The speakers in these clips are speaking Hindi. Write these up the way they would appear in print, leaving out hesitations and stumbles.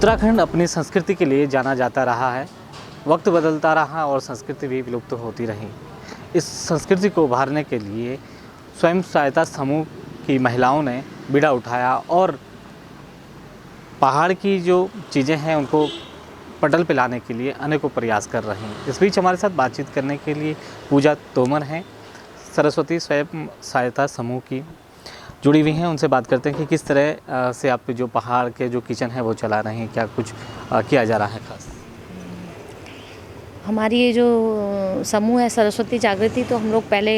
उत्तराखंड अपनी संस्कृति के लिए जाना जाता रहा है। वक्त बदलता रहा और संस्कृति भी विलुप्त होती रही। इस संस्कृति को उभारने के लिए स्वयं सहायता समूह की महिलाओं ने बीड़ा उठाया और पहाड़ की जो चीज़ें हैं उनको पटल पे लाने के लिए अनेकों प्रयास कर रहे हैं। इस बीच हमारे साथ बातचीत करने के लिए पूजा तोमर हैं, सरस्वती स्वयं सहायता समूह की जुड़ी हुई हैं। उनसे बात करते हैं कि किस तरह से आप जो पहाड़ के जो किचन है वो चला रहे हैं, क्या कुछ किया जा रहा है खास? हमारी ये जो समूह है सरस्वती जागृति, तो हम लोग पहले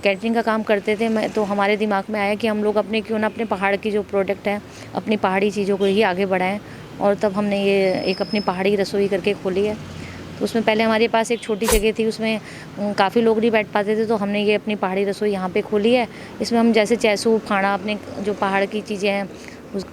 कैटरिंग का काम करते थे। तो हमारे दिमाग में आया कि हम लोग क्यों ना अपने पहाड़ की जो प्रोडक्ट है, अपनी पहाड़ी चीज़ों को ही आगे बढ़ाएं। और तब हमने ये एक अपनी पहाड़ी रसोई करके खोली है। तो उसमें पहले हमारे पास एक छोटी जगह थी, उसमें काफ़ी लोग नहीं बैठ पाते थे, तो हमने ये अपनी पहाड़ी रसोई यहाँ पे खोली है। इसमें हम जैसे चैसू फाड़ा, अपने जो पहाड़ की चीज़ें हैं, उस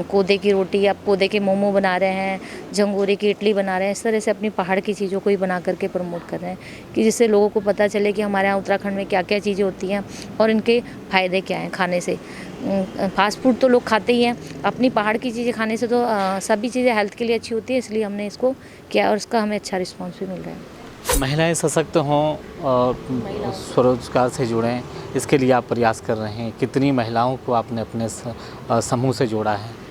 कोदे की रोटी या कोदे के मोमो बना रहे हैं, झंगोरे की इडली बना रहे हैं। इस तरह से अपनी पहाड़ की चीज़ों को ही बना करके प्रमोट कर रहे हैं कि जिससे लोगों को पता चले कि हमारे यहाँ उत्तराखंड में क्या क्या चीज़ें होती हैं और इनके फ़ायदे क्या हैं खाने से। फास्ट फूड तो लोग खाते ही हैं, अपनी पहाड़ की चीज़ें खाने से तो सभी चीज़ें हेल्थ के लिए अच्छी होती है, इसलिए हमने इसको किया और इसका हमें अच्छा रिस्पॉन्स भी मिल रहा है। महिलाएं सशक्त हों और स्वरोजगार से जुड़ें, इसके लिए आप प्रयास कर रहे हैं। कितनी महिलाओं को आपने अपने समूह से जोड़ा है?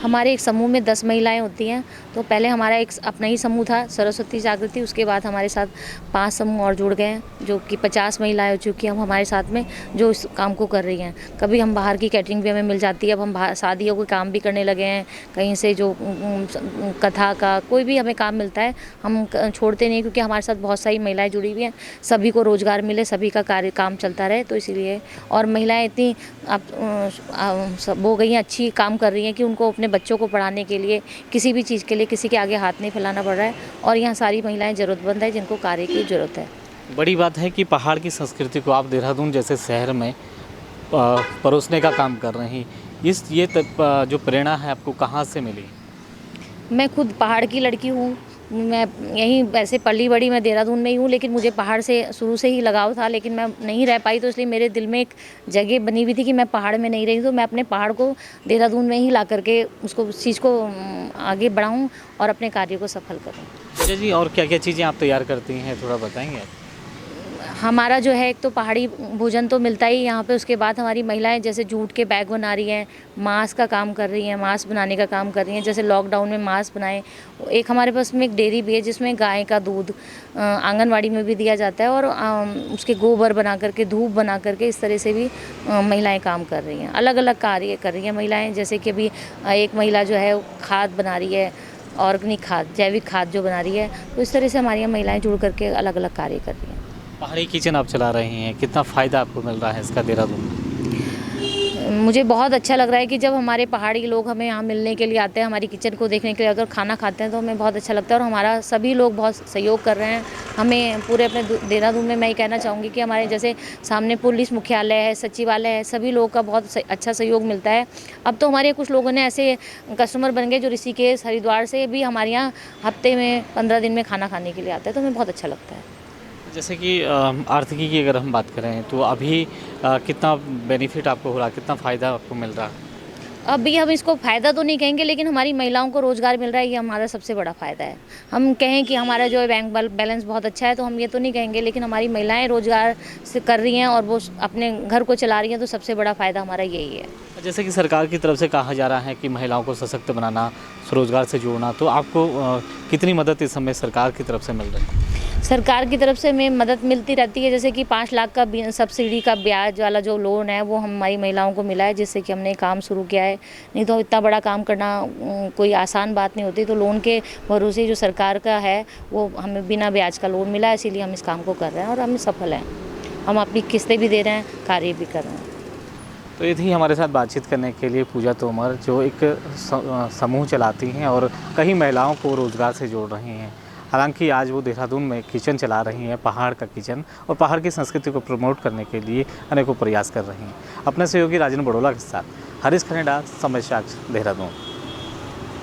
हमारे एक समूह में 10 महिलाएं होती हैं। तो पहले हमारा एक अपना ही समूह था सरस्वती जागृति, उसके बाद हमारे साथ 5 समूह और जुड़ गए हैं, जो कि 50 महिलाएं हो चुकी हैं हम हमारे साथ में, जो इस काम को कर रही हैं। कभी हम बाहर की कैटरिंग भी हमें मिल जाती है, अब हम शादियों के काम भी करने लगे हैं। कहीं से जो कथा का कोई भी हमें काम मिलता है हम छोड़ते नहीं, क्योंकि हमारे साथ बहुत सारी महिलाएँ जुड़ी हुई हैं। सभी को रोज़गार मिले, सभी का काम चलता रहे, तो इसीलिए। और महिलाएँ इतनी हो गई हैं, अच्छी काम कर रही हैं कि उनको अपने बच्चों को पढ़ाने के लिए, किसी भी चीज़ के लिए किसी के आगे हाथ नहीं फैलाना पड़ रहा है। और यहाँ सारी महिलाएं ज़रूरतमंद है जिनको कार्य की ज़रूरत है। बड़ी बात है कि पहाड़ की संस्कृति को आप देहरादून जैसे शहर में परोसने का काम कर रही हैं। ये जो प्रेरणा है आपको कहाँ से मिली? मैं खुद पहाड़ की लड़की हूँ। मैं यहीं वैसे पली बड़ी मैं देहरादून में ही हूँ, लेकिन मुझे पहाड़ से शुरू से ही लगाव था, लेकिन मैं नहीं रह पाई, तो इसलिए मेरे दिल में एक जगह बनी हुई थी कि मैं पहाड़ में नहीं रही, तो मैं अपने पहाड़ को देहरादून में ही ला करके उसको, उस चीज़ को आगे बढ़ाऊँ और अपने कार्य को सफल करूँ। अच्छा जी, और क्या क्या चीज़ें आप तैयार करती हैं, थोड़ा बताएंगे आप? हमारा जो है, एक तो पहाड़ी भोजन तो मिलता ही यहाँ पे, उसके बाद हमारी महिलाएं जैसे जूट के बैग बना रही हैं, मास्क का काम कर रही हैं, मास्क बनाने का काम कर रही हैं। जैसे लॉकडाउन में मास्क बनाए। एक हमारे पास में एक डेयरी भी है जिसमें गाय का दूध आंगनवाड़ी में भी दिया जाता है, और उसके गोबर बना करके, धूप बना करके, इस तरह से भी महिलाएँ काम कर रही हैं। अलग अलग कार्य कर रही हैं महिलाएँ। जैसे कि अभी एक महिला जो है खाद बना रही है, ऑर्गेनिक खाद, जैविक खाद जो बना रही है। तो इस तरह से हमारी यहाँ महिलाएँ जुड़ करके अलग अलग कार्य कर रही हैं। पहाड़ी किचन आप चला रही हैं, कितना फ़ायदा आपको मिल रहा है इसका देहरादून में? मुझे बहुत अच्छा लग रहा है कि जब हमारे पहाड़ी लोग हमें यहाँ मिलने के लिए आते हैं, हमारी किचन को देखने के लिए आते हैं और खाना खाते हैं, तो हमें बहुत अच्छा लगता है। और हमारा सभी लोग बहुत सहयोग कर रहे हैं हमें पूरे अपने देहरादून में। मैं ये कहना चाहूँगी कि हमारे जैसे सामने पुलिस मुख्यालय है, सचिवालय है, सभी लोगों का बहुत अच्छा सहयोग मिलता है। अब तो हमारे कुछ लोगों ने ऐसे कस्टमर बन गए जो ऋषिकेश, हरिद्वार से भी हमारे यहाँ हफ्ते में 15 दिन में खाना खाने के लिए आते हैं, तो हमें बहुत अच्छा लगता है। जैसे कि आर्थिकी की अगर हम बात करें तो अभी कितना बेनिफिट आपको हो रहा है, कितना फ़ायदा आपको मिल रहा है? अभी हम इसको फ़ायदा तो नहीं कहेंगे, लेकिन हमारी महिलाओं को रोज़गार मिल रहा है, ये हमारा सबसे बड़ा फ़ायदा है। हम कहें कि हमारा जो है बैंक बैलेंस बहुत अच्छा है, तो हम ये तो नहीं कहेंगे, लेकिन हमारी महिलाएं रोज़गार से कर रही हैं और वो अपने घर को चला रही हैं, तो सबसे बड़ा फ़ायदा हमारा यही है। जैसे कि सरकार की तरफ से कहा जा रहा है कि महिलाओं को सशक्त बनाना, स्वरोजगार से जोड़ना, तो आपको कितनी मदद इस समय सरकार की तरफ से मिल रही है? सरकार की तरफ से हमें मदद मिलती रहती है। जैसे कि 5 लाख का सब्सिडी का ब्याज वाला जो लोन है, वो हमारी महिलाओं को मिला है, जिससे कि हमने काम शुरू किया है। नहीं तो इतना बड़ा काम करना कोई आसान बात नहीं होती। तो लोन के भरोसे जो सरकार का है, वो हमें बिना ब्याज का लोन मिला है, इसीलिए हम इस काम को कर रहे हैं और हम सफल हैं। हम अपनी किस्तें भी दे रहे हैं, कार्य भी कर रहे हैं। तो ये थी हमारे साथ बातचीत करने के लिए पूजा तोमर, जो एक समूह चलाती हैं और कई महिलाओं को रोज़गार से जोड़ रही हैं। हालांकि आज वो देहरादून में किचन चला रही हैं, पहाड़ का किचन, और पहाड़ की संस्कृति को प्रमोट करने के लिए अनेकों प्रयास कर रही हैं। अपने सहयोगी राजन बड़ोला के साथ हरीश खनेडा, समय साक्ष, देहरादून।